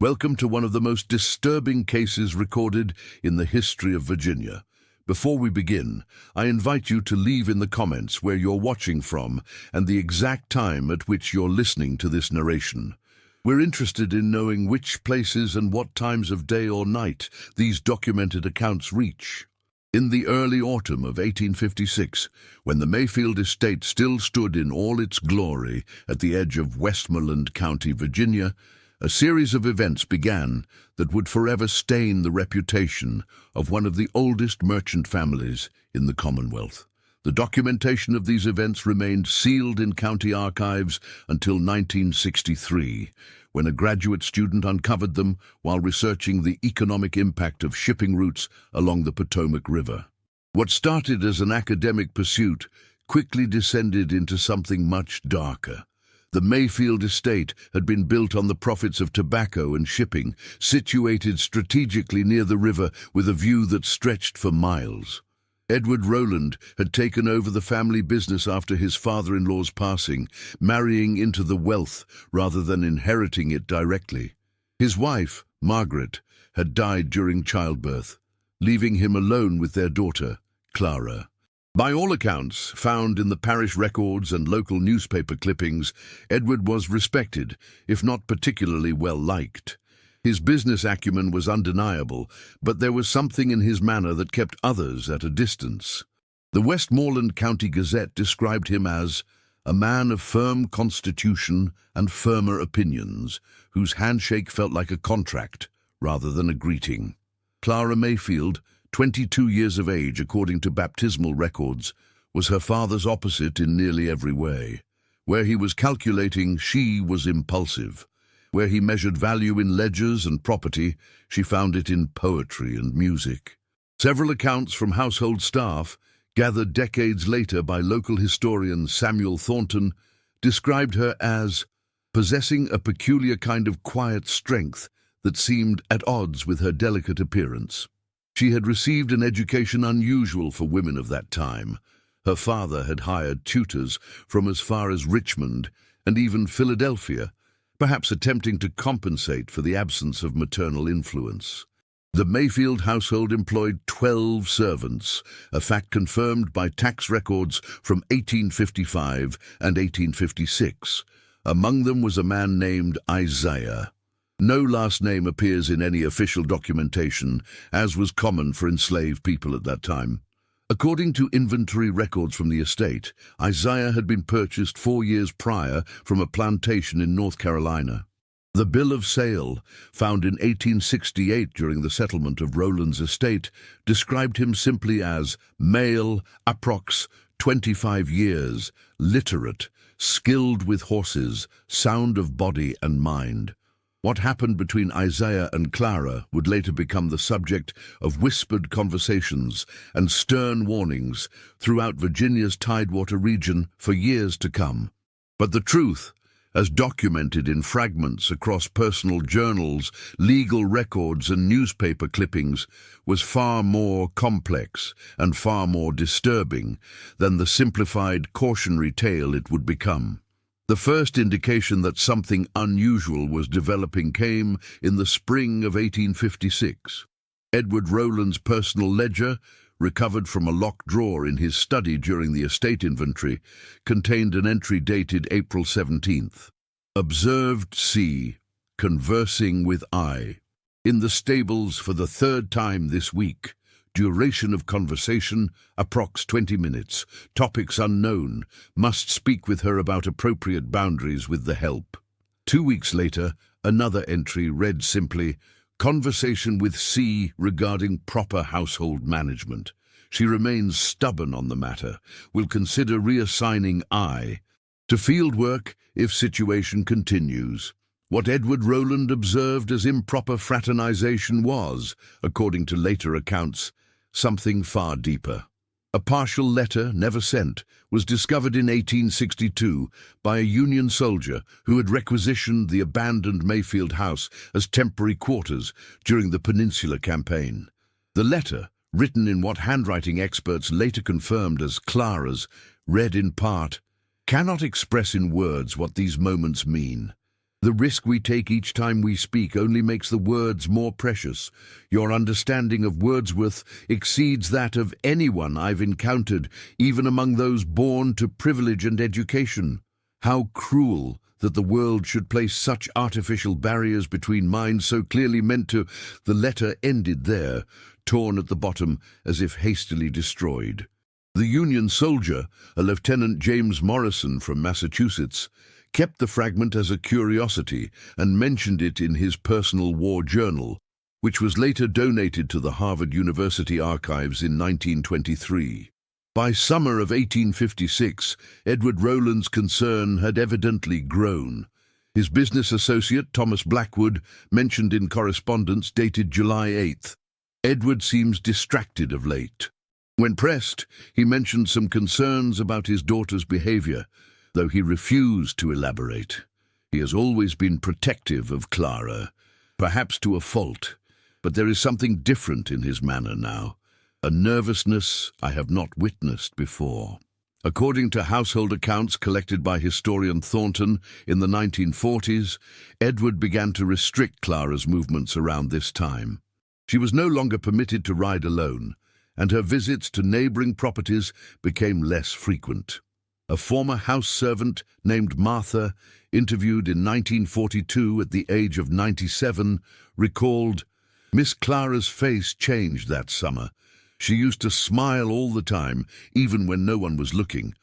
Welcome to one of the most disturbing cases recorded in the history of Virginia. Before we begin, I invite you to leave in the comments where you're watching from and the exact time at which you're listening to this narration. We're interested in knowing which places and what times of day or night these documented accounts reach. In the early autumn of 1856, when the Mayfield estate still stood in all its glory at the edge of Westmoreland County, Virginia, a series of events began that would forever stain the reputation of one of the oldest merchant families in the Commonwealth. The documentation of these events remained sealed in county archives until 1963, when a graduate student uncovered them while researching the economic impact of shipping routes along the Potomac River. What started as an academic pursuit quickly descended into something much darker. The Mayfield estate had been built on the profits of tobacco and shipping, situated strategically near the river with a view that stretched for miles. Edward Rowland had taken over the family business after his father-in-law's passing, marrying into the wealth rather than inheriting it directly. His wife, Margaret, had died during childbirth, leaving him alone with their daughter, Clara. By all accounts, found in the parish records and local newspaper clippings, Edward was respected, if not particularly well-liked. His business acumen was undeniable, but there was something in his manner that kept others at a distance. The Westmoreland County Gazette described him as a man of firm constitution and firmer opinions, whose handshake felt like a contract rather than a greeting. Clara Mayfield, 22 years of age according to baptismal records, was her father's opposite in nearly every way. Where he was calculating, she was impulsive. Where he measured value in ledgers and property, she found it in poetry and music. Several accounts from household staff, gathered decades later by local historian Samuel Thornton, described her as possessing a peculiar kind of quiet strength that seemed at odds with her delicate appearance. She had received an education unusual for women of that time. Her father had hired tutors from as far as Richmond and even Philadelphia, perhaps attempting to compensate for the absence of maternal influence. The Mayfield household employed 12 servants, a fact confirmed by tax records from 1855 and 1856. Among them was a man named Isaiah. No last name appears in any official documentation, as was common for enslaved people at that time. According to inventory records from the estate, Isaiah had been purchased 4 years prior from a plantation in North Carolina. The bill of sale, found in 1868 during the settlement of Rowland's estate, described him simply as male, approx. 25 years, literate, skilled with horses, sound of body and mind. What happened between Isaiah and Clara would later become the subject of whispered conversations and stern warnings throughout Virginia's Tidewater region for years to come. But the truth, as documented in fragments across personal journals, legal records and newspaper clippings, was far more complex and far more disturbing than the simplified cautionary tale it would become. The first indication that something unusual was developing came in the spring of 1856. Edward Rowland's personal ledger, recovered from a locked drawer in his study during the estate inventory, contained an entry dated April 17th. Observed C. Conversing with I. In the stables for the 3rd time this week. Duration of conversation, approx 20 minutes. Topics unknown. Must speak with her about appropriate boundaries with the help. 2 weeks later, another entry read simply, Conversation with C regarding proper household management. She remains stubborn on the matter. Will consider reassigning I to field work if situation continues. What Edward Rowland observed as improper fraternization was, according to later accounts, something far deeper. A partial letter, never sent, was discovered in 1862 by a Union soldier who had requisitioned the abandoned Mayfield house as temporary quarters during the Peninsula Campaign. The letter, written in what handwriting experts later confirmed as Clara's, read in part, "Cannot express in words what these moments mean. The risk we take each time we speak only makes the words more precious. Your understanding of Wordsworth exceeds that of anyone I've encountered, even among those born to privilege and education. How cruel that the world should place such artificial barriers between minds so clearly meant to. The letter ended there, torn at the bottom as if hastily destroyed. The Union soldier, a Lieutenant James Morrison from Massachusetts, kept the fragment as a curiosity and mentioned it in his personal war journal, which was later donated to the Harvard University archives in 1923. By summer of 1856, Edward Rowland's concern had evidently grown. His business associate, Thomas Blackwood, mentioned in correspondence dated July 8th, "Edward seems distracted of late." When pressed, he mentioned some concerns about his daughter's behavior, though he refused to elaborate. He has always been protective of Clara, perhaps to a fault, but there is something different in his manner now, a nervousness I have not witnessed before. According to household accounts collected by historian Thornton in the 1940s, Edward began to restrict Clara's movements around this time. She was no longer permitted to ride alone, and her visits to neighboring properties became less frequent. A former house servant named Martha, interviewed in 1942 at the age of 97, recalled, "Miss Clara's face changed that summer. She used to smile all the time, even when no one was looking.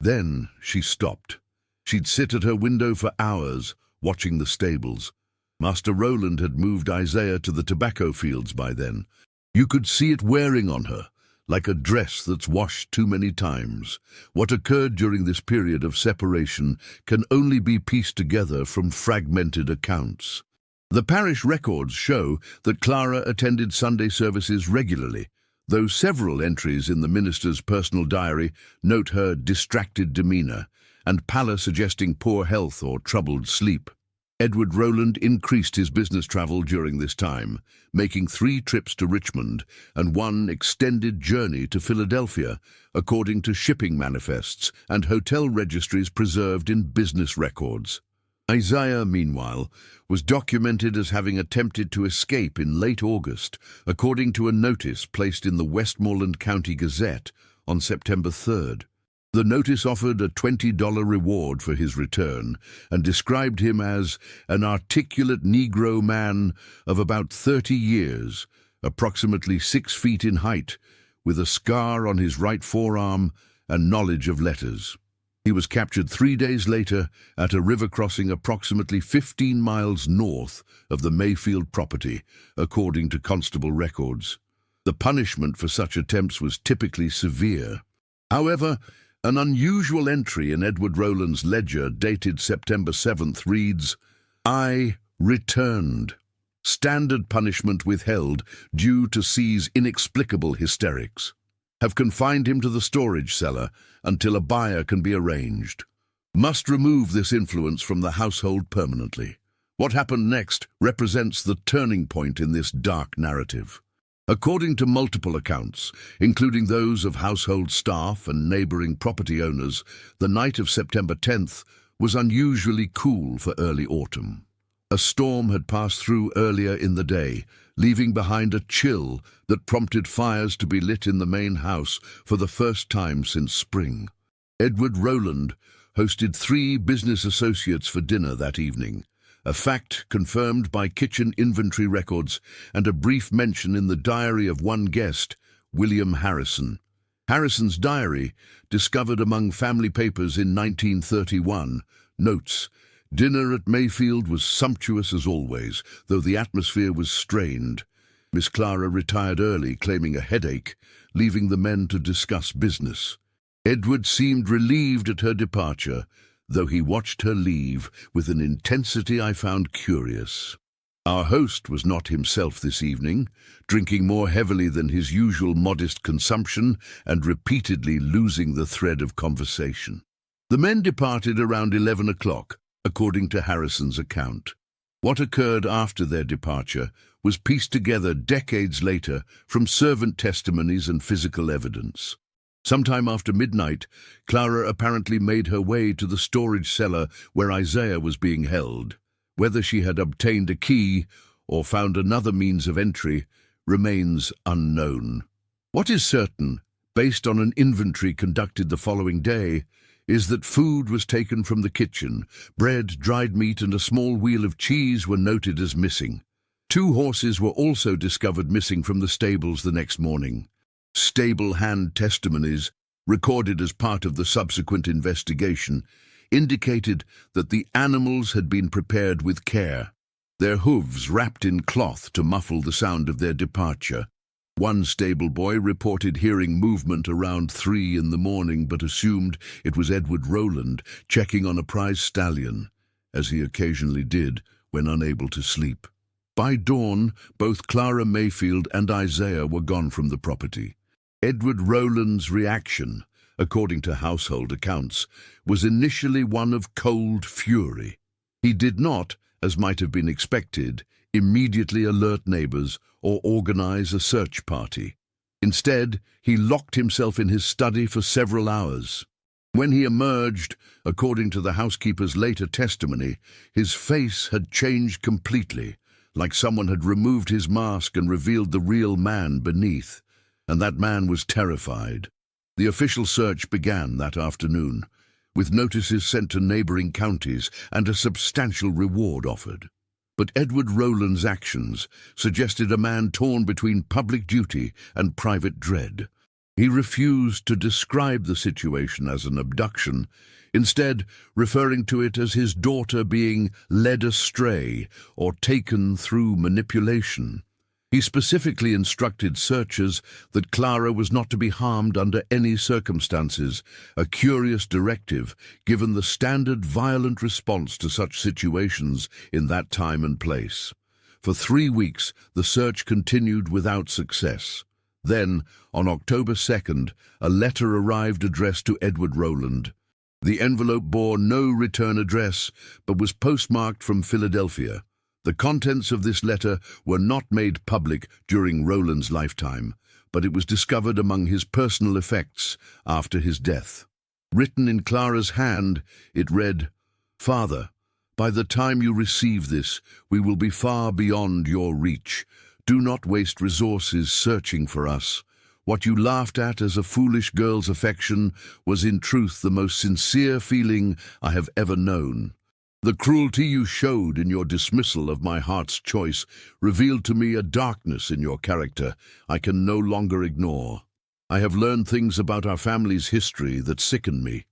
Then she stopped. She'd sit at her window for hours, watching the stables. Master Rowland had moved Isaiah to the tobacco fields by then. You could see it wearing on her, like a dress that's washed too many times. What occurred during this period of separation can only be pieced together from fragmented accounts." The parish records show that Clara attended Sunday services regularly, though several entries in the minister's personal diary note her distracted demeanor and pallor suggesting poor health or troubled sleep. Edward Rowland increased his business travel during this time, making 3 trips to Richmond and 1 extended journey to Philadelphia, according to shipping manifests and hotel registries preserved in business records. Isaiah, meanwhile, was documented as having attempted to escape in late August, according to a notice placed in the Westmoreland County Gazette on September 3rd. The notice offered a $20 reward for his return and described him as an articulate Negro man of about 30 years, approximately 6 feet in height, with a scar on his right forearm and knowledge of letters. He was captured 3 days later at a river crossing approximately 15 miles north of the Mayfield property, according to constable records. The punishment for such attempts was typically severe. However, an unusual entry in Edward Rowland's ledger dated September 7th reads, "I returned. Standard punishment withheld due to C's inexplicable hysterics. Have confined him to the storage cellar until a buyer can be arranged. Must remove this influence from the household permanently." What happened next represents the turning point in this dark narrative. According to multiple accounts, including those of household staff and neighboring property owners, the night of September 10th was unusually cool for early autumn. A storm had passed through earlier in the day, leaving behind a chill that prompted fires to be lit in the main house for the first time since spring. Edward Rowland hosted 3 business associates for dinner that evening, a fact confirmed by kitchen inventory records and a brief mention in the diary of one guest, William Harrison. Harrison's diary, discovered among family papers in 1931, notes, "Dinner at Mayfield was sumptuous as always, though the atmosphere was strained. Miss Clara retired early, claiming a headache, leaving the men to discuss business. Edward seemed relieved at her departure, though he watched her leave with an intensity I found curious." Our host was not himself this evening, drinking more heavily than his usual modest consumption and repeatedly losing the thread of conversation. The men departed around 11 o'clock, according to Harrison's account. What occurred after their departure was pieced together decades later from servant testimonies and physical evidence. Sometime after midnight, Clara apparently made her way to the storage cellar where Isaiah was being held. Whether she had obtained a key or found another means of entry remains unknown. What is certain, based on an inventory conducted the following day, is that food was taken from the kitchen. Bread, dried meat, and a small wheel of cheese were noted as missing. 2 horses were also discovered missing from the stables the next morning. Stable hand testimonies, recorded as part of the subsequent investigation, indicated that the animals had been prepared with care, their hooves wrapped in cloth to muffle the sound of their departure. One stable boy reported hearing movement around 3 in the morning but assumed it was Edward Rowland checking on a prize stallion, as he occasionally did when unable to sleep. By dawn, both Clara Mayfield and Isaiah were gone from the property. Edward Rowland's reaction, according to household accounts, was initially one of cold fury. He did not, as might have been expected, immediately alert neighbors or organize a search party. Instead, he locked himself in his study for several hours. When he emerged, according to the housekeeper's later testimony, his face had changed completely, like someone had removed his mask and revealed the real man beneath, and that man was terrified. The official search began that afternoon, with notices sent to neighboring counties and a substantial reward offered. But Edward Rowland's actions suggested a man torn between public duty and private dread. He refused to describe the situation as an abduction, instead referring to it as his daughter being led astray or taken through manipulation. He specifically instructed searchers that Clara was not to be harmed under any circumstances, a curious directive given the standard violent response to such situations in that time and place. For 3 weeks, the search continued without success. Then, on October 2nd, a letter arrived addressed to Edward Rowland. The envelope bore no return address, but was postmarked from Philadelphia. The contents of this letter were not made public during Rowland's lifetime, but it was discovered among his personal effects after his death. Written in Clara's hand, it read, "Father, by the time you receive this, we will be far beyond your reach. Do not waste resources searching for us. What you laughed at as a foolish girl's affection was in truth the most sincere feeling I have ever known. The cruelty you showed in your dismissal of my heart's choice revealed to me a darkness in your character I can no longer ignore. I have learned things about our family's history that sicken me.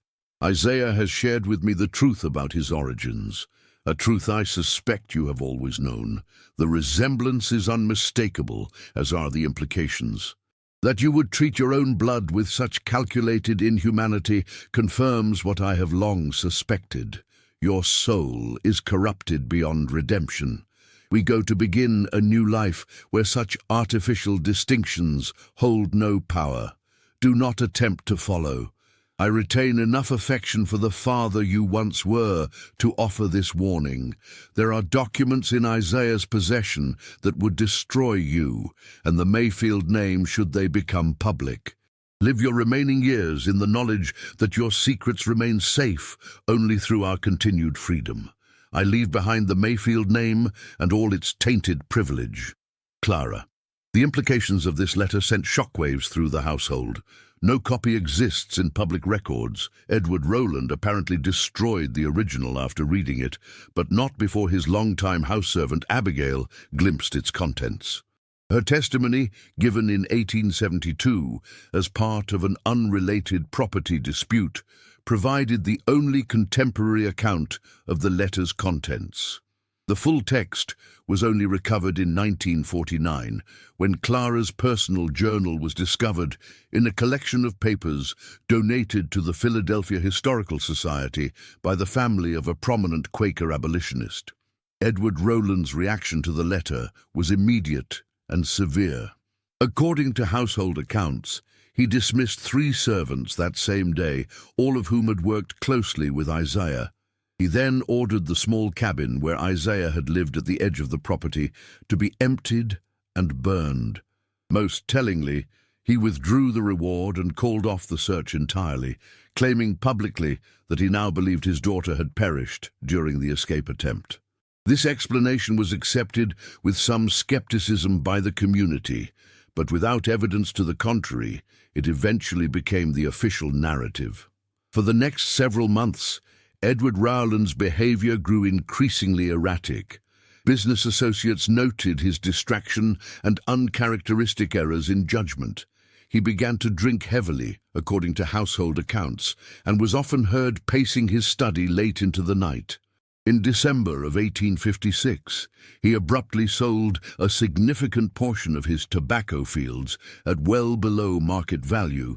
Isaiah has shared with me the truth about his origins, a truth I suspect you have always known. The resemblance is unmistakable, as are the implications. That you would treat your own blood with such calculated inhumanity confirms what I have long suspected. Your soul is corrupted beyond redemption. We go to begin a new life where such artificial distinctions hold no power. Do not attempt to follow. I retain enough affection for the father you once were to offer this warning. There are documents in Isaiah's possession that would destroy you and the Mayfield name should they become public. Live your remaining years in the knowledge that your secrets remain safe only through our continued freedom. I leave behind the Mayfield name and all its tainted privilege. Clara." The implications of this letter sent shockwaves through the household. No copy exists in public records. Edward Rowland apparently destroyed the original after reading it, but not before his longtime house servant Abigail glimpsed its contents. Her testimony, given in 1872 as part of an unrelated property dispute, provided the only contemporary account of the letter's contents. The full text was only recovered in 1949, when Clara's personal journal was discovered in a collection of papers donated to the Philadelphia Historical Society by the family of a prominent Quaker abolitionist. Edward Rowland's reaction to the letter was immediate and severe. According to household accounts, he dismissed 3 servants that same day, all of whom had worked closely with Isaiah. He then ordered the small cabin where Isaiah had lived at the edge of the property to be emptied and burned. Most tellingly, he withdrew the reward and called off the search entirely, claiming publicly that he now believed his daughter had perished during the escape attempt. This explanation was accepted with some skepticism by the community, but without evidence to the contrary, it eventually became the official narrative. For the next several months, Edward Rowland's behavior grew increasingly erratic. Business associates noted his distraction and uncharacteristic errors in judgment. He began to drink heavily, according to household accounts, and was often heard pacing his study late into the night. In December of 1856, he abruptly sold a significant portion of his tobacco fields at well below market value,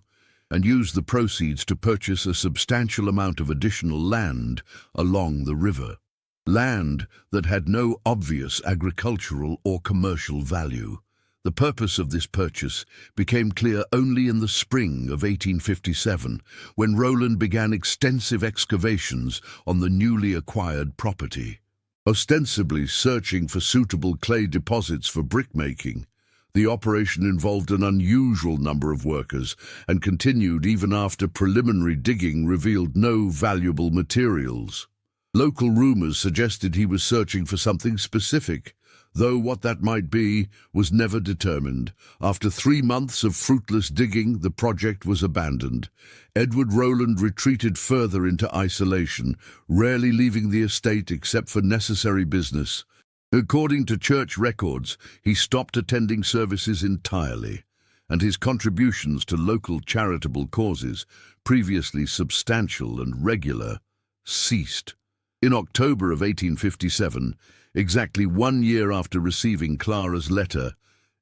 and used the proceeds to purchase a substantial amount of additional land along the river. Land that had no obvious agricultural or commercial value. The purpose of this purchase became clear only in the spring of 1857, when Rowland began extensive excavations on the newly acquired property. Ostensibly searching for suitable clay deposits for brickmaking, the operation involved an unusual number of workers and continued even after preliminary digging revealed no valuable materials. Local rumors suggested he was searching for something specific, though what that might be was never determined. After 3 months of fruitless digging, the project was abandoned. Edward Rowland retreated further into isolation, rarely leaving the estate except for necessary business. According to church records, he stopped attending services entirely, and his contributions to local charitable causes, previously substantial and regular, ceased. In October of 1857, exactly 1 year after receiving Clara's letter,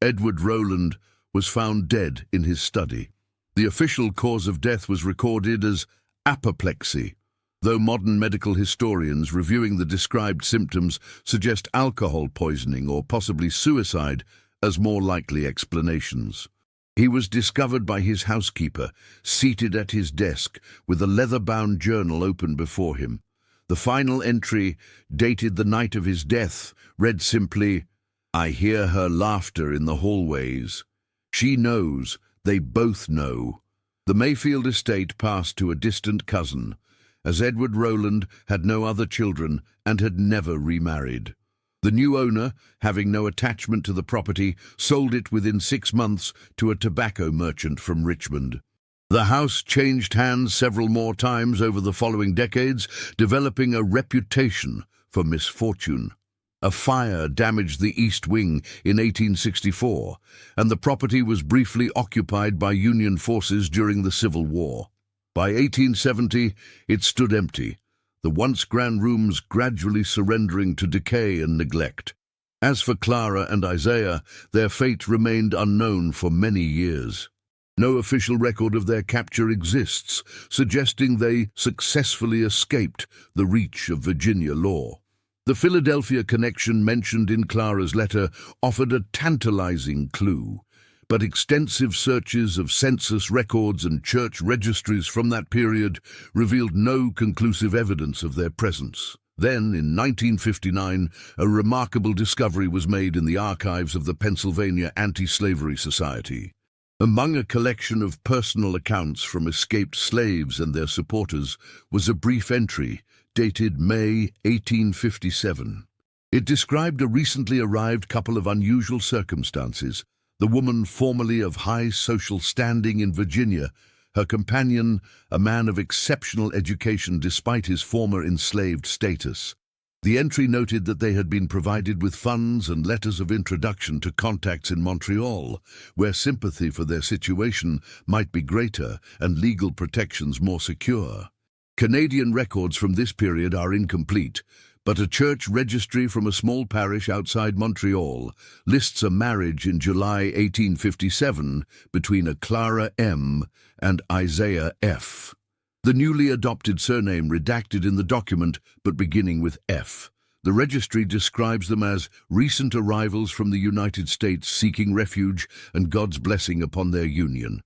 Edward Rowland was found dead in his study. The official cause of death was recorded as apoplexy, though modern medical historians reviewing the described symptoms suggest alcohol poisoning or possibly suicide as more likely explanations. He was discovered by his housekeeper, seated at his desk with a leather-bound journal open before him. The final entry, dated the night of his death, read simply, "I hear her laughter in the hallways. She knows, they both know." The Mayfield estate passed to a distant cousin, as Edward Rowland had no other children and had never remarried. The new owner, having no attachment to the property, sold it within 6 months to a tobacco merchant from Richmond. The house changed hands several more times over the following decades, developing a reputation for misfortune. A fire damaged the east wing in 1864, and the property was briefly occupied by Union forces during the Civil War. By 1870, it stood empty, the once grand rooms gradually surrendering to decay and neglect. As for Clara and Isaiah, their fate remained unknown for many years. No official record of their capture exists, suggesting they successfully escaped the reach of Virginia law. The Philadelphia connection mentioned in Clara's letter offered a tantalizing clue, but extensive searches of census records and church registries from that period revealed no conclusive evidence of their presence. Then, in 1959, a remarkable discovery was made in the archives of the Pennsylvania Anti-Slavery Society. Among a collection of personal accounts from escaped slaves and their supporters was a brief entry dated May 1857. It described a recently arrived couple of unusual circumstances. The woman formerly of high social standing in Virginia, her companion a man of exceptional education despite his former enslaved status. The entry noted that they had been provided with funds and letters of introduction to contacts in Montreal, where sympathy for their situation might be greater and legal protections more secure. Canadian records from this period are incomplete, but a church registry from a small parish outside Montreal lists a marriage in July 1857 between a Clara M. and Isaiah F. The newly adopted surname redacted in the document, but beginning with F. The registry describes them as recent arrivals from the United States seeking refuge and God's blessing upon their union.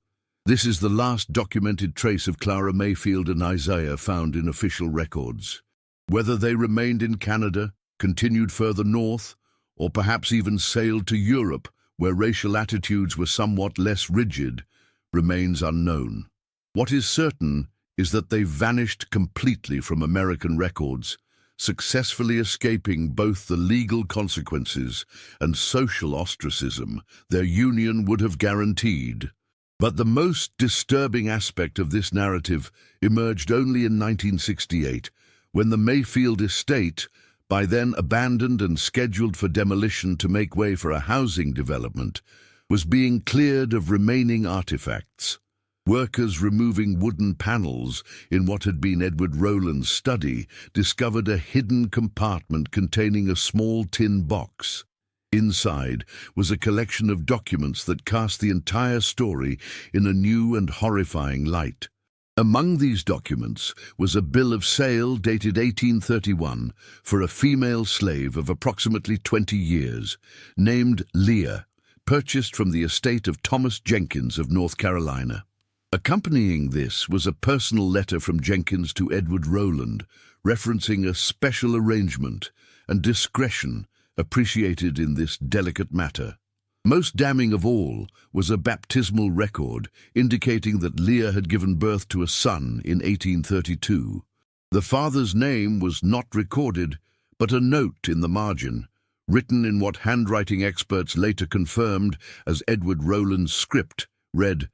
This is the last documented trace of Clara Mayfield and Isaiah found in official records. Whether they remained in Canada, continued further north, or perhaps even sailed to Europe, where racial attitudes were somewhat less rigid, remains unknown. What is certain is that they vanished completely from American records, successfully escaping both the legal consequences and social ostracism their union would have guaranteed. But the most disturbing aspect of this narrative emerged only in 1968, when the Mayfield estate, by then abandoned and scheduled for demolition to make way for a housing development, was being cleared of remaining artifacts. Workers removing wooden panels in what had been Edward Rowland's study discovered a hidden compartment containing a small tin box. Inside was a collection of documents that cast the entire story in a new and horrifying light. Among these documents was a bill of sale dated 1831 for a female slave of approximately 20 years, named Leah, purchased from the estate of Thomas Jenkins of North Carolina. Accompanying this was a personal letter from Jenkins to Edward Rowland, referencing a special arrangement and discretion appreciated in this delicate matter. Most damning of all was a baptismal record indicating that Leah had given birth to a son in 1832. The father's name was not recorded, but a note in the margin, written in what handwriting experts later confirmed as Edward Rowland's script, read,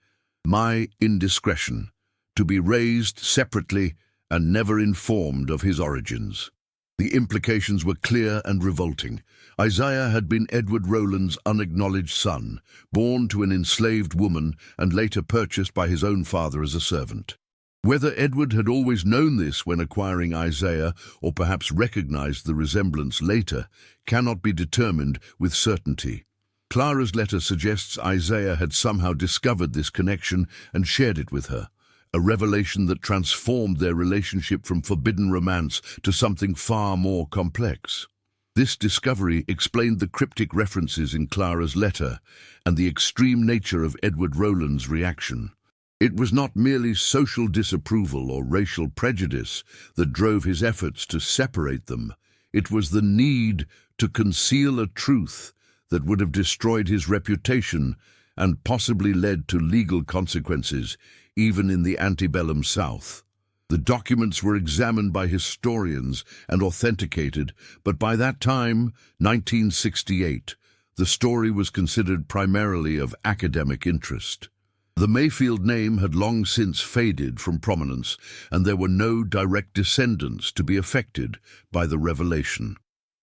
"My indiscretion, to be raised separately and never informed of his origins." The implications were clear and revolting. Isaiah had been Edward Rowland's unacknowledged son, born to an enslaved woman and later purchased by his own father as a servant. Whether Edward had always known this when acquiring Isaiah, or perhaps recognized the resemblance later, cannot be determined with certainty. Clara's letter suggests Isaiah had somehow discovered this connection and shared it with her, a revelation that transformed their relationship from forbidden romance to something far more complex. This discovery explained the cryptic references in Clara's letter and the extreme nature of Edward Rowland's reaction. It was not merely social disapproval or racial prejudice that drove his efforts to separate them. It was the need to conceal a truth that would have destroyed his reputation and possibly led to legal consequences, even in the antebellum South. The documents were examined by historians and authenticated, but by that time, 1968, the story was considered primarily of academic interest. The Mayfield name had long since faded from prominence, and there were no direct descendants to be affected by the revelation.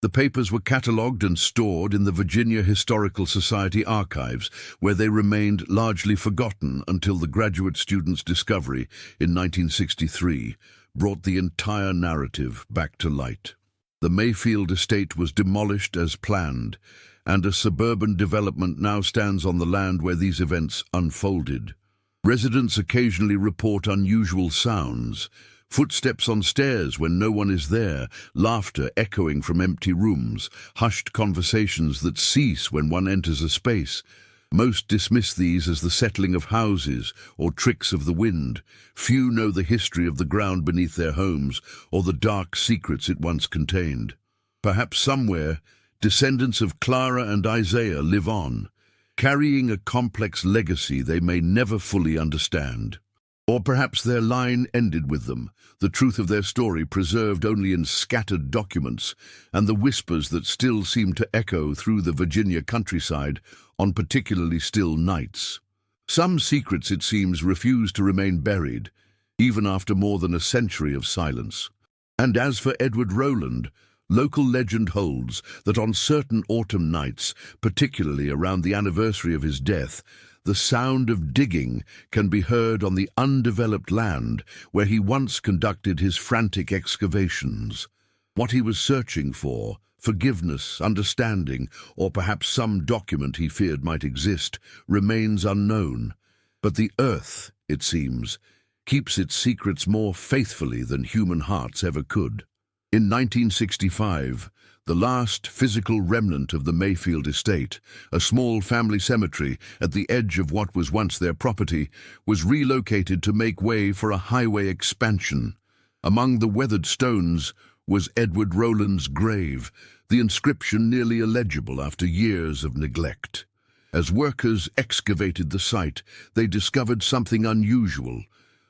The papers were catalogued and stored in the Virginia Historical Society archives, where they remained largely forgotten until the graduate student's discovery in 1963 brought the entire narrative back to light. The Mayfield estate was demolished as planned, and a suburban development now stands on the land where these events unfolded. Residents occasionally report unusual sounds, footsteps on stairs when no one is there, laughter echoing from empty rooms, hushed conversations that cease when one enters a space. Most dismiss these as the settling of houses or tricks of the wind. Few know the history of the ground beneath their homes or the dark secrets it once contained. Perhaps somewhere, descendants of Clara and Isaiah live on, carrying a complex legacy they may never fully understand. Or perhaps their line ended with them, the truth of their story preserved only in scattered documents, and the whispers that still seem to echo through the Virginia countryside on particularly still nights. Some secrets, it seems, refuse to remain buried, even after more than a century of silence. And as for Edward Rowland, local legend holds that on certain autumn nights, particularly around the anniversary of his death, the sound of digging can be heard on the undeveloped land where he once conducted his frantic excavations. What he was searching for, forgiveness, understanding, or perhaps some document he feared might exist, remains unknown. But the earth, it seems, keeps its secrets more faithfully than human hearts ever could. In 1965, the last physical remnant of the Mayfield estate, a small family cemetery at the edge of what was once their property, was relocated to make way for a highway expansion. Among the weathered stones was Edward Rowland's grave, the inscription nearly illegible after years of neglect. As workers excavated the site, they discovered something unusual.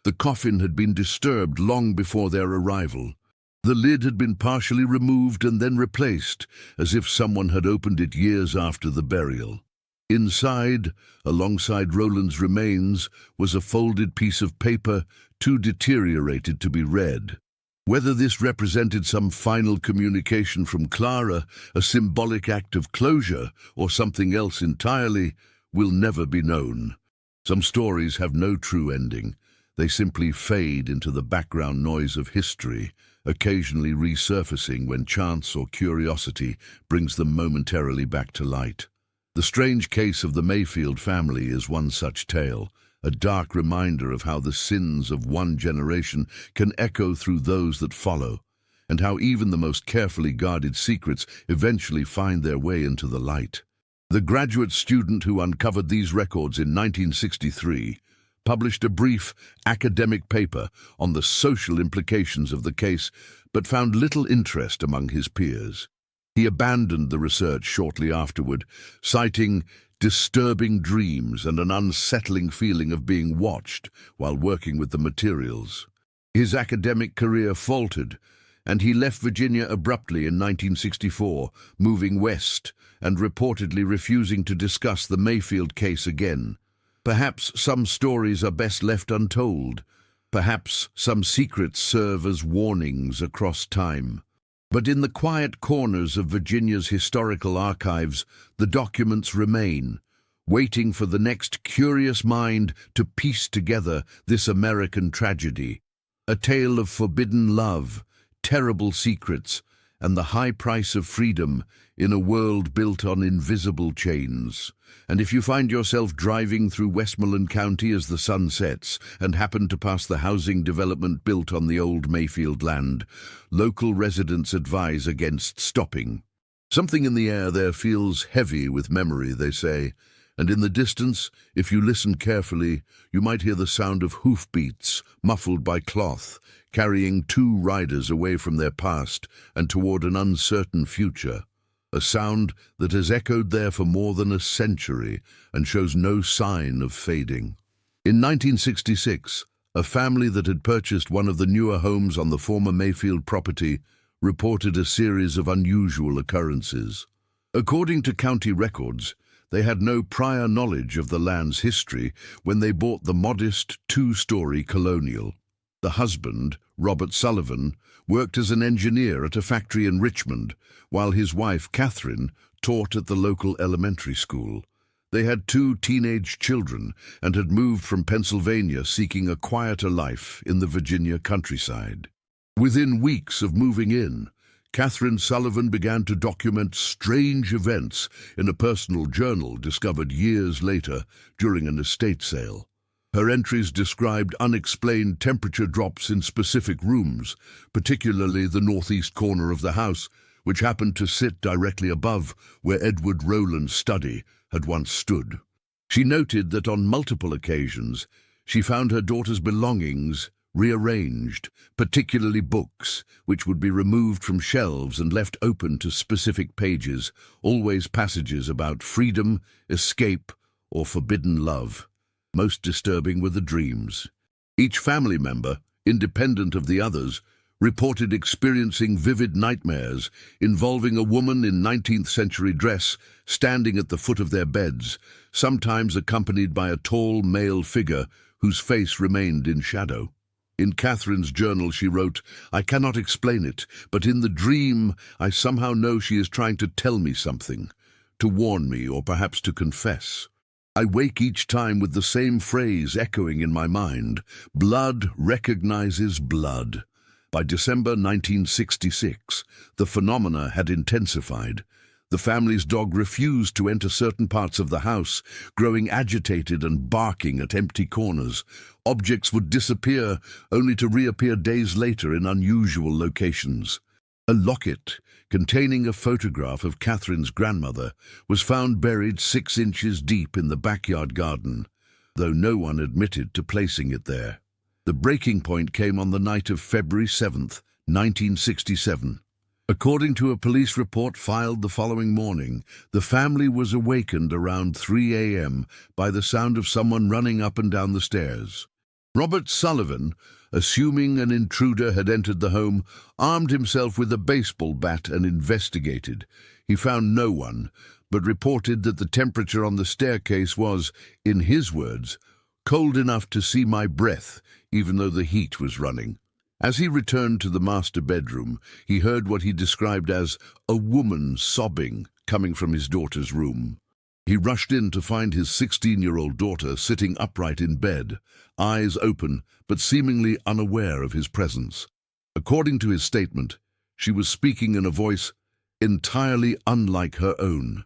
The coffin had been disturbed long before their arrival. The lid had been partially removed and then replaced, as if someone had opened it years after the burial. Inside, alongside Roland's remains, was a folded piece of paper too deteriorated to be read. Whether this represented some final communication from Clara, a symbolic act of closure, or something else entirely, will never be known. Some stories have no true ending. They simply fade into the background noise of history, occasionally resurfacing when chance or curiosity brings them momentarily back to light. The strange case of the Mayfield family is one such tale, a dark reminder of how the sins of one generation can echo through those that follow, and how even the most carefully guarded secrets eventually find their way into the light. The graduate student who uncovered these records in 1963 published a brief academic paper on the social implications of the case, but found little interest among his peers. He abandoned the research shortly afterward, citing disturbing dreams and an unsettling feeling of being watched while working with the materials. His academic career faltered, and he left Virginia abruptly in 1964, moving west and reportedly refusing to discuss the Mayfield case again. Perhaps some stories are best left untold. Perhaps some secrets serve as warnings across time. But in the quiet corners of Virginia's historical archives, the documents remain, waiting for the next curious mind to piece together this American tragedy. A tale of forbidden love, terrible secrets, and the high price of freedom in a world built on invisible chains. And if you find yourself driving through Westmoreland County as the sun sets and happen to pass the housing development built on the old Mayfield land, local residents advise against stopping. Something in the air there feels heavy with memory, they say, and in the distance, if you listen carefully, you might hear the sound of hoofbeats, muffled by cloth, carrying two riders away from their past and toward an uncertain future. A sound that has echoed there for more than a century and shows no sign of fading. In 1966, a family that had purchased one of the newer homes on the former Mayfield property reported a series of unusual occurrences. According to county records, they had no prior knowledge of the land's history when they bought the modest two-story colonial. The husband, Robert Sullivan, worked as an engineer at a factory in Richmond, while his wife, Catherine, taught at the local elementary school. They had two teenage children and had moved from Pennsylvania seeking a quieter life in the Virginia countryside. Within weeks of moving in, Catherine Sullivan began to document strange events in a personal journal discovered years later during an estate sale. Her entries described unexplained temperature drops in specific rooms, particularly the northeast corner of the house, which happened to sit directly above where Edward Rowland's study had once stood. She noted that on multiple occasions she found her daughter's belongings rearranged, particularly books, which would be removed from shelves and left open to specific pages, always passages about freedom, escape, or forbidden love. Most disturbing were the dreams. Each family member, independent of the others, reported experiencing vivid nightmares involving a woman in 19th-century dress standing at the foot of their beds, sometimes accompanied by a tall male figure whose face remained in shadow. In Catherine's journal she wrote, "I cannot explain it, but in the dream I somehow know she is trying to tell me something, to warn me or perhaps to confess. I wake each time with the same phrase echoing in my mind, 'Blood recognizes blood.'" By December 1966, the phenomena had intensified. The family's dog refused to enter certain parts of the house, growing agitated and barking at empty corners. Objects would disappear, only to reappear days later in unusual locations. A locket containing a photograph of Catherine's grandmother was found buried 6 inches deep in the backyard garden, though no one admitted to placing it there. The breaking point came on the night of February 7th, 1967. According to a police report filed the following morning, the family was awakened around 3 a.m. by the sound of someone running up and down the stairs. Robert Sullivan, assuming an intruder had entered the home, armed himself with a baseball bat and investigated. He found no one, but reported that the temperature on the staircase was, in his words, cold enough to see my breath, even though the heat was running. As he returned to the master bedroom, he heard what he described as a woman sobbing coming from his daughter's room. He rushed in to find his 16-year-old daughter sitting upright in bed, eyes open but seemingly unaware of his presence. According to his statement, she was speaking in a voice entirely unlike her own,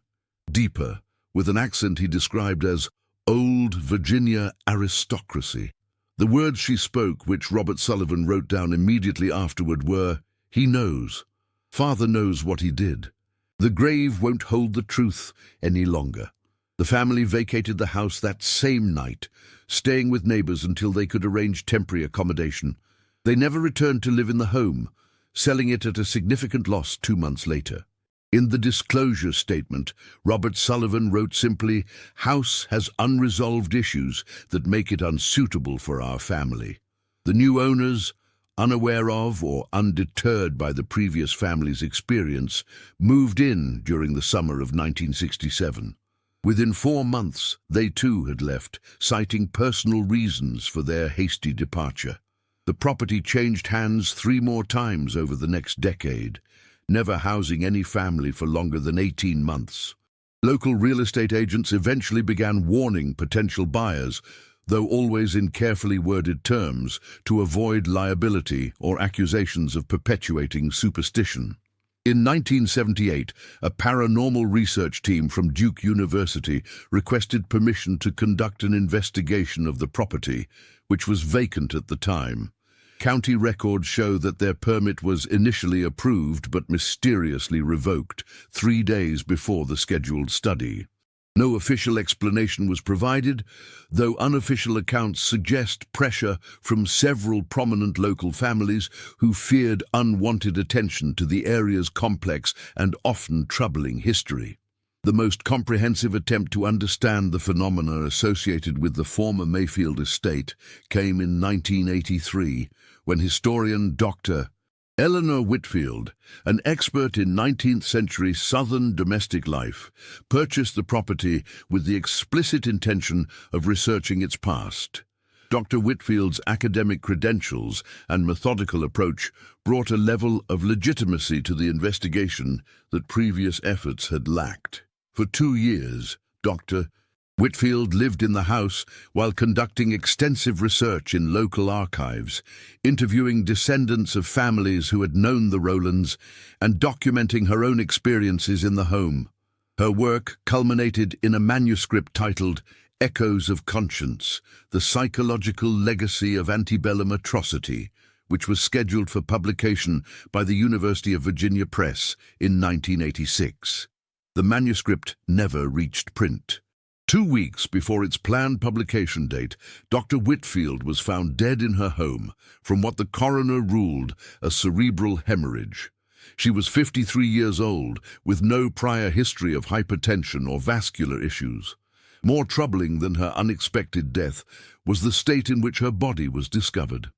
deeper, with an accent he described as old Virginia aristocracy. The words she spoke, which Robert Sullivan wrote down immediately afterward, were, "He knows. Father knows what he did. The grave won't hold the truth any longer." The family vacated the house that same night, staying with neighbors until they could arrange temporary accommodation. They never returned to live in the home, selling it at a significant loss 2 months later. In the disclosure statement, Robert Sullivan wrote simply, "House has unresolved issues that make it unsuitable for our family." The new owners, unaware of or undeterred by the previous family's experience, moved in during the summer of 1967. Within 4 months, they too had left, citing personal reasons for their hasty departure. The property changed hands 3 more times over the next decade, never housing any family for longer than 18 months. Local real estate agents eventually began warning potential buyers, though always in carefully worded terms, to avoid liability or accusations of perpetuating superstition. In 1978, a paranormal research team from Duke University requested permission to conduct an investigation of the property, which was vacant at the time. County records show that their permit was initially approved but mysteriously revoked 3 days before the scheduled study. No official explanation was provided, though unofficial accounts suggest pressure from several prominent local families who feared unwanted attention to the area's complex and often troubling history. The most comprehensive attempt to understand the phenomena associated with the former Mayfield estate came in 1983, when historian Dr. Eleanor Whitfield, an expert in 19th-century Southern domestic life, purchased the property with the explicit intention of researching its past. Dr. Whitfield's academic credentials and methodical approach brought a level of legitimacy to the investigation that previous efforts had lacked. For 2 years, Dr. Whitfield lived in the house while conducting extensive research in local archives, interviewing descendants of families who had known the Rowlands and documenting her own experiences in the home. Her work culminated in a manuscript titled Echoes of Conscience, the Psychological Legacy of Antebellum Atrocity, which was scheduled for publication by the University of Virginia Press in 1986. The manuscript never reached print. 2 weeks before its planned publication date, Dr. Whitfield was found dead in her home from what the coroner ruled a cerebral hemorrhage. She was 53 years old, with no prior history of hypertension or vascular issues. More troubling than her unexpected death was the state in which her body was discovered.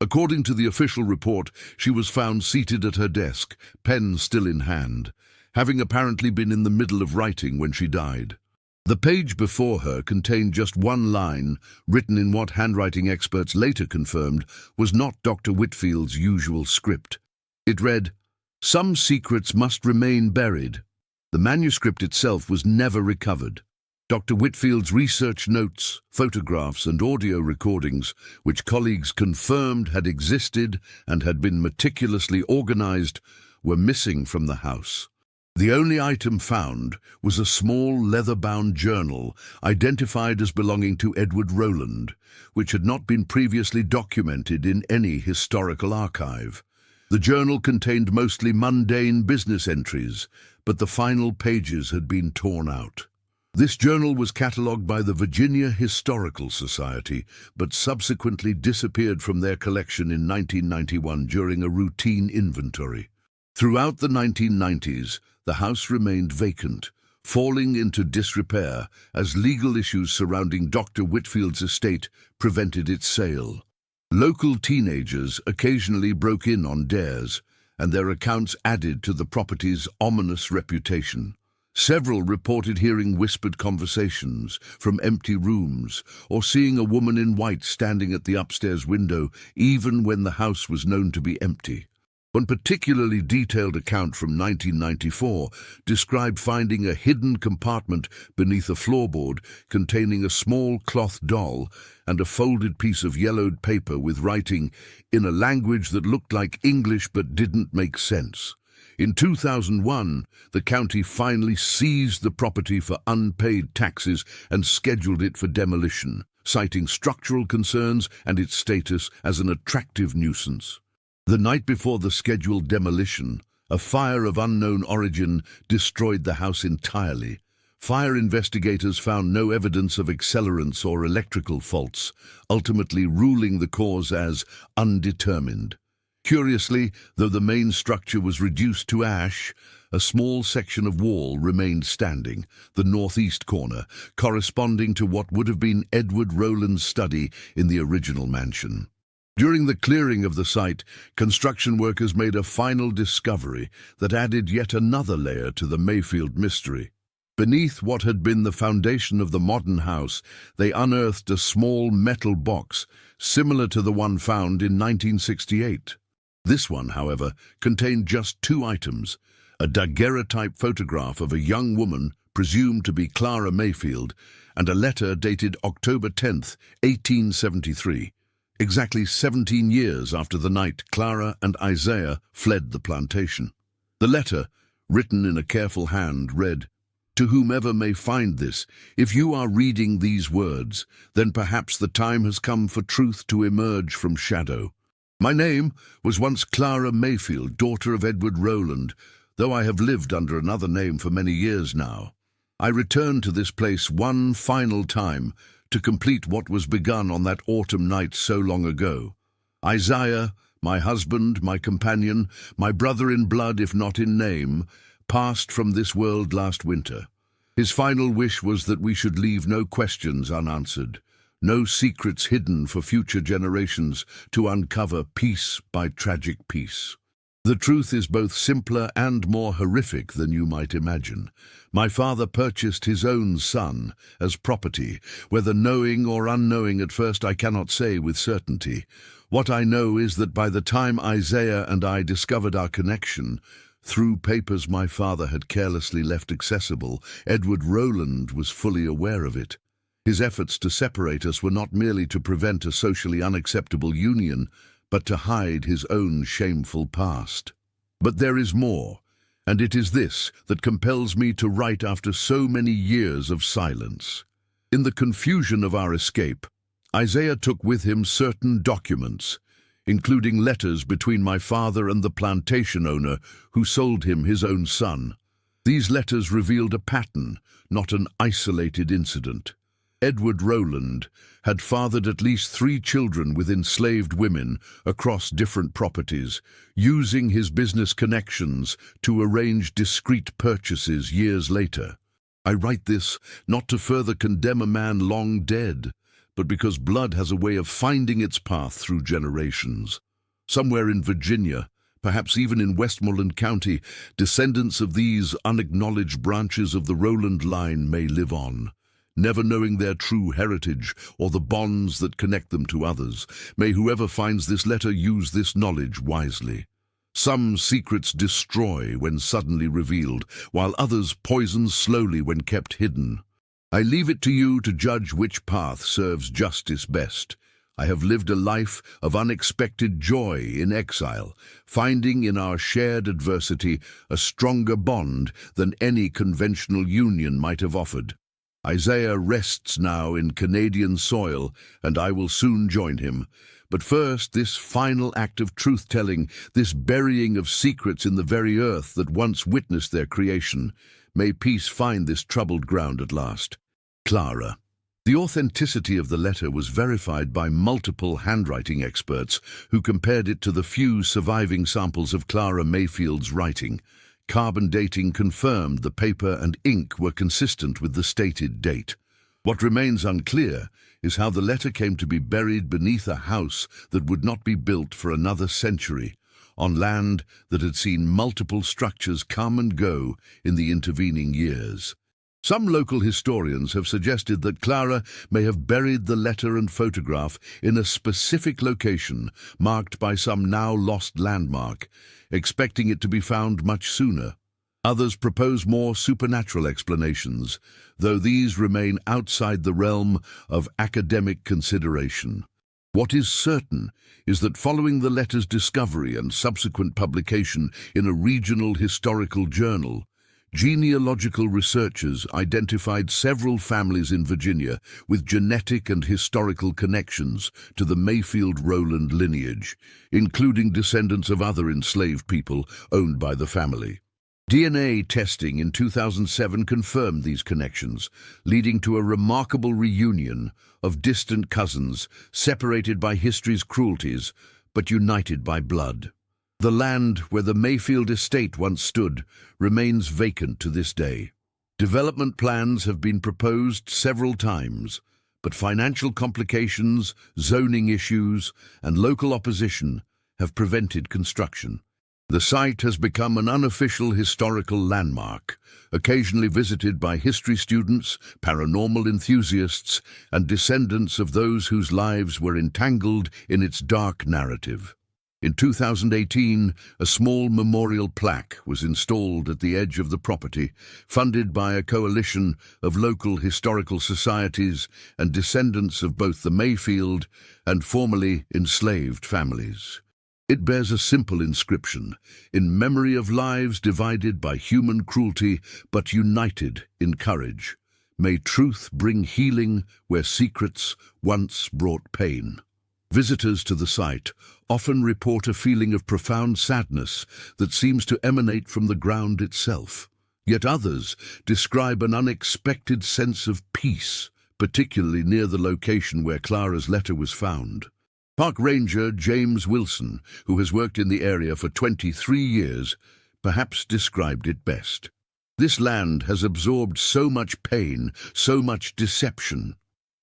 According to the official report, she was found seated at her desk, pen still in hand, having apparently been in the middle of writing when she died. The page before her contained just 1 line, written in what handwriting experts later confirmed was not Dr. Whitfield's usual script. It read, "Some secrets must remain buried." The manuscript itself was never recovered. Dr. Whitfield's research notes, photographs and audio recordings, which colleagues confirmed had existed and had been meticulously organized, were missing from the house. The only item found was a small leather-bound journal identified as belonging to Edward Rowland, which had not been previously documented in any historical archive. The journal contained mostly mundane business entries, but the final pages had been torn out. This journal was catalogued by the Virginia Historical Society, but subsequently disappeared from their collection in 1991 during a routine inventory. Throughout the 1990s, the house remained vacant, falling into disrepair as legal issues surrounding Dr. Whitfield's estate prevented its sale. Local teenagers occasionally broke in on dares, and their accounts added to the property's ominous reputation. Several reported hearing whispered conversations from empty rooms or seeing a woman in white standing at the upstairs window even when the house was known to be empty. One particularly detailed account from 1994 described finding a hidden compartment beneath a floorboard containing a small cloth doll and a folded piece of yellowed paper with writing in a language that looked like English but didn't make sense. In 2001, the county finally seized the property for unpaid taxes and scheduled it for demolition, citing structural concerns and its status as an attractive nuisance. The night before the scheduled demolition, a fire of unknown origin destroyed the house entirely. Fire investigators found no evidence of accelerants or electrical faults, ultimately ruling the cause as undetermined. Curiously, though the main structure was reduced to ash, a small section of wall remained standing, the northeast corner, corresponding to what would have been Edward Rowland's study in the original mansion. During the clearing of the site, construction workers made a final discovery that added yet another layer to the Mayfield mystery. Beneath what had been the foundation of the modern house, they unearthed a small metal box, similar to the one found in 1968. This one, however, contained just two items: a daguerreotype photograph of a young woman, presumed to be Clara Mayfield, and a letter dated October 10, 1873. Exactly 17 years after the night Clara and Isaiah fled the plantation. The letter, written in a careful hand, read, "To whomever may find this, if you are reading these words, then perhaps the time has come for truth to emerge from shadow. My name was once Clara Mayfield, daughter of Edward Rowland, though I have lived under another name for many years now. I returned to this place one final time to complete what was begun on that autumn night so long ago. Isaiah, my husband, my companion, my brother in blood if not in name, passed from this world last winter. His final wish was that we should leave no questions unanswered, no secrets hidden for future generations to uncover piece by tragic piece. The truth is both simpler and more horrific than you might imagine. My father purchased his own son as property, whether knowing or unknowing at first I cannot say with certainty. What I know is that by the time Isaiah and I discovered our connection, through papers my father had carelessly left accessible, Edward Rowland was fully aware of it. His efforts to separate us were not merely to prevent a socially unacceptable union, but to hide his own shameful past. But there is more, and it is this that compels me to write after so many years of silence. In the confusion of our escape, Isaiah took with him certain documents, including letters between my father and the plantation owner who sold him his own son. These letters revealed a pattern, not an isolated incident. Edward Rowland had fathered at least 3 children with enslaved women across different properties, using his business connections to arrange discreet purchases years later. I write this not to further condemn a man long dead, but because blood has a way of finding its path through generations. Somewhere in Virginia, perhaps even in Westmoreland County, descendants of these unacknowledged branches of the Rowland line may live on. Never knowing their true heritage or the bonds that connect them to others, may whoever finds this letter use this knowledge wisely. Some secrets destroy when suddenly revealed, while others poison slowly when kept hidden. I leave it to you to judge which path serves justice best. I have lived a life of unexpected joy in exile, finding in our shared adversity a stronger bond than any conventional union might have offered. Isaiah rests now in Canadian soil, and I will soon join him. But first, this final act of truth-telling, this burying of secrets in the very earth that once witnessed their creation, may peace find this troubled ground at last. Clara. The authenticity of the letter was verified by multiple handwriting experts who compared it to the few surviving samples of Clara Mayfield's writing. Carbon dating confirmed the paper and ink were consistent with the stated date. What remains unclear is how the letter came to be buried beneath a house that would not be built for another century, on land that had seen multiple structures come and go in the intervening years. Some local historians have suggested that Clara may have buried the letter and photograph in a specific location marked by some now lost landmark, expecting it to be found much sooner. Others propose more supernatural explanations, though these remain outside the realm of academic consideration. What is certain is that following the letter's discovery and subsequent publication in a regional historical journal, genealogical researchers identified several families in Virginia with genetic and historical connections to the Mayfield Rowland lineage, including descendants of other enslaved people owned by the family. DNA testing in 2007 confirmed these connections, leading to a remarkable reunion of distant cousins separated by history's cruelties, but united by blood. The land where the Mayfield estate once stood remains vacant to this day. Development plans have been proposed several times, but financial complications, zoning issues, and local opposition have prevented construction. The site has become an unofficial historical landmark, occasionally visited by history students, paranormal enthusiasts, and descendants of those whose lives were entangled in its dark narrative. In 2018, a small memorial plaque was installed at the edge of the property, funded by a coalition of local historical societies and descendants of both the Mayfield and formerly enslaved families. It bears a simple inscription, in memory of lives divided by human cruelty but united in courage. May truth bring healing where secrets once brought pain. Visitors to the site often report a feeling of profound sadness that seems to emanate from the ground itself. Yet others describe an unexpected sense of peace, particularly near the location where Clara's letter was found. Park Ranger James Wilson, who has worked in the area for 23 years, perhaps described it best. This land has absorbed so much pain, so much deception,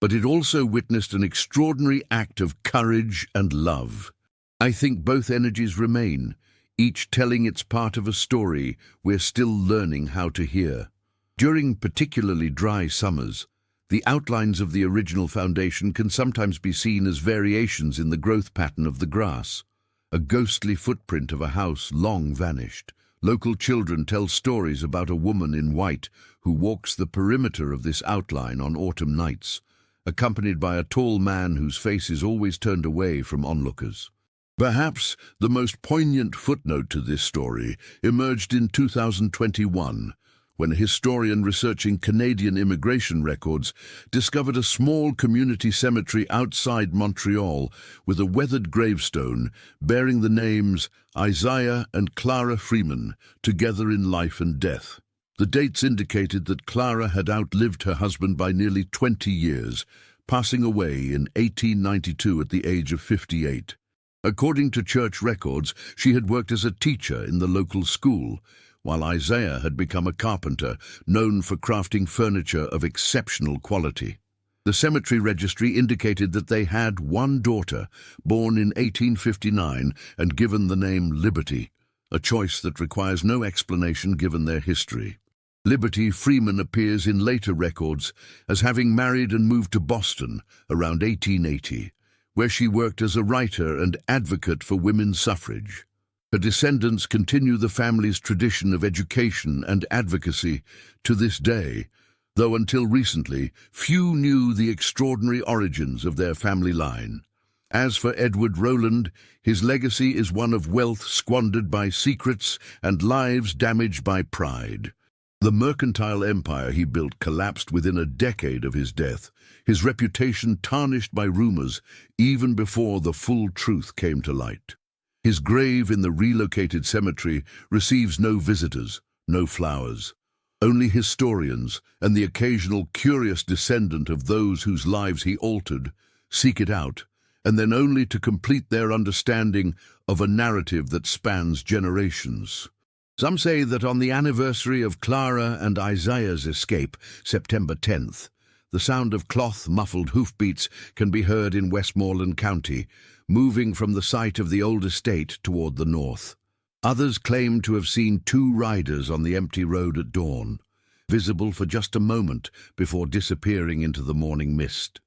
but it also witnessed an extraordinary act of courage and love. I think both energies remain, each telling its part of a story we're still learning how to hear. During particularly dry summers, the outlines of the original foundation can sometimes be seen as variations in the growth pattern of the grass. A ghostly footprint of a house long vanished. Local children tell stories about a woman in white who walks the perimeter of this outline on autumn nights, accompanied by a tall man whose face is always turned away from onlookers. Perhaps the most poignant footnote to this story emerged in 2021, when a historian researching Canadian immigration records discovered a small community cemetery outside Montreal with a weathered gravestone bearing the names Isaiah and Clara Freeman, together in life and death. The dates indicated that Clara had outlived her husband by nearly 20 years, passing away in 1892 at the age of 58. According to church records, she had worked as a teacher in the local school, while Isaiah had become a carpenter, known for crafting furniture of exceptional quality. The cemetery registry indicated that they had one daughter, born in 1859 and given the name Liberty, a choice that requires no explanation given their history. Liberty Freeman appears in later records as having married and moved to Boston around 1880, where she worked as a writer and advocate for women's suffrage. Her descendants continue the family's tradition of education and advocacy to this day, though until recently, few knew the extraordinary origins of their family line. As for Edward Rowland, his legacy is one of wealth squandered by secrets and lives damaged by pride. The mercantile empire he built collapsed within a decade of his death, his reputation tarnished by rumors even before the full truth came to light. His grave in the relocated cemetery receives no visitors, no flowers. Only historians and the occasional curious descendant of those whose lives he altered seek it out, and then only to complete their understanding of a narrative that spans generations. Some say that on the anniversary of Clara and Isaiah's escape, September 10th, the sound of cloth-muffled hoofbeats can be heard in Westmoreland County, moving from the site of the old estate toward the north. Others claim to have seen two riders on the empty road at dawn, visible for just a moment before disappearing into the morning mist.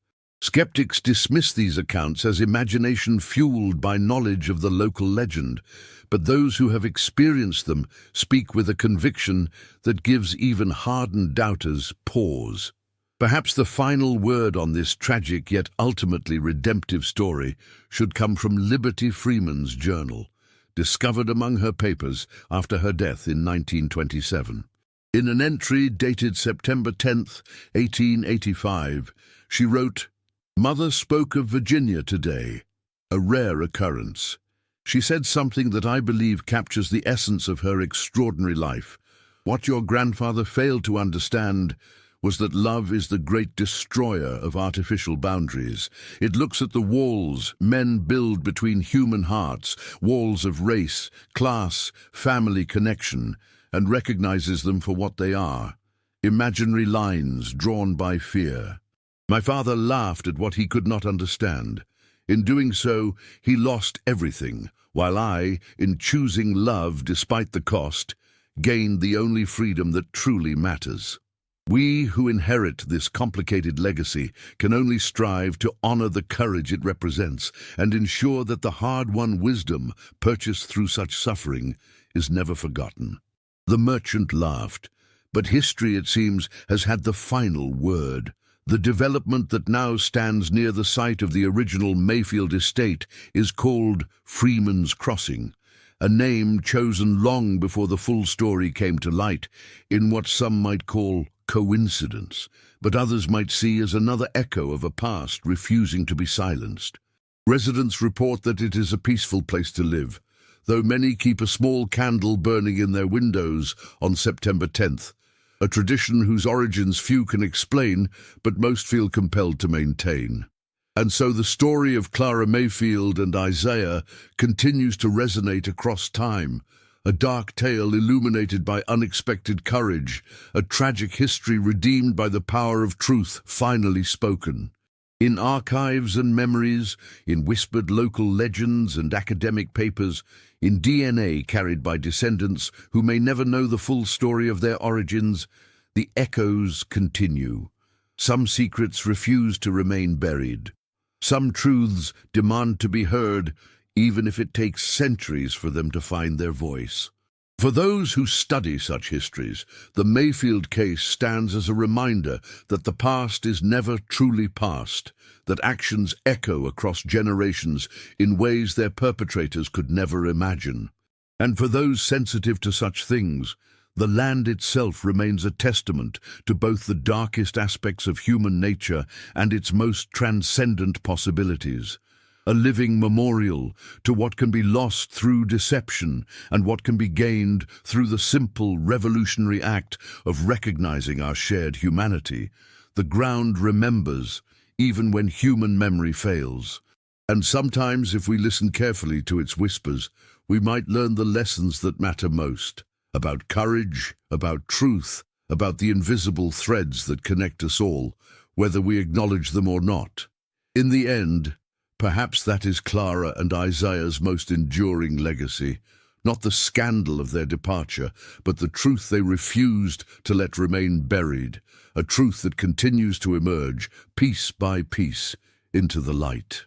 Skeptics dismiss these accounts as imagination fueled by knowledge of the local legend, but those who have experienced them speak with a conviction that gives even hardened doubters pause. Perhaps the final word on this tragic yet ultimately redemptive story should come from Liberty Freeman's journal, discovered among her papers after her death in 1927. In an entry dated September 10th, 1885, she wrote, "Mother spoke of Virginia today, a rare occurrence. She said something that I believe captures the essence of her extraordinary life. What your grandfather failed to understand was that love is the great destroyer of artificial boundaries. It looks at the walls men build between human hearts, walls of race, class, family connection, and recognizes them for what they are, imaginary lines drawn by fear. My father laughed at what he could not understand. In doing so, he lost everything, while I, in choosing love despite the cost, gained the only freedom that truly matters." We who inherit this complicated legacy can only strive to honor the courage it represents and ensure that the hard-won wisdom purchased through such suffering is never forgotten. The merchant laughed, but history, it seems, has had the final word. The development that now stands near the site of the original Mayfield estate is called Freeman's Crossing, a name chosen long before the full story came to light, in what some might call coincidence, but others might see as another echo of a past refusing to be silenced. Residents report that it is a peaceful place to live, though many keep a small candle burning in their windows on September 10th, a tradition whose origins few can explain, but most feel compelled to maintain. And so the story of Clara Mayfield and Isaiah continues to resonate across time, a dark tale illuminated by unexpected courage, a tragic history redeemed by the power of truth finally spoken. In archives and memories, in whispered local legends and academic papers, in DNA carried by descendants who may never know the full story of their origins, the echoes continue. Some secrets refuse to remain buried. Some truths demand to be heard, even if it takes centuries for them to find their voice. For those who study such histories, the Mayfield case stands as a reminder that the past is never truly past, that actions echo across generations in ways their perpetrators could never imagine. And for those sensitive to such things, the land itself remains a testament to both the darkest aspects of human nature and its most transcendent possibilities. A living memorial to what can be lost through deception and what can be gained through the simple revolutionary act of recognizing our shared humanity. The ground remembers, even when human memory fails. And sometimes, if we listen carefully to its whispers, we might learn the lessons that matter most, about courage, about truth, about the invisible threads that connect us all, whether we acknowledge them or not. In the end, perhaps that is Clara and Isaiah's most enduring legacy, not the scandal of their departure, but the truth they refused to let remain buried, a truth that continues to emerge, piece by piece, into the light.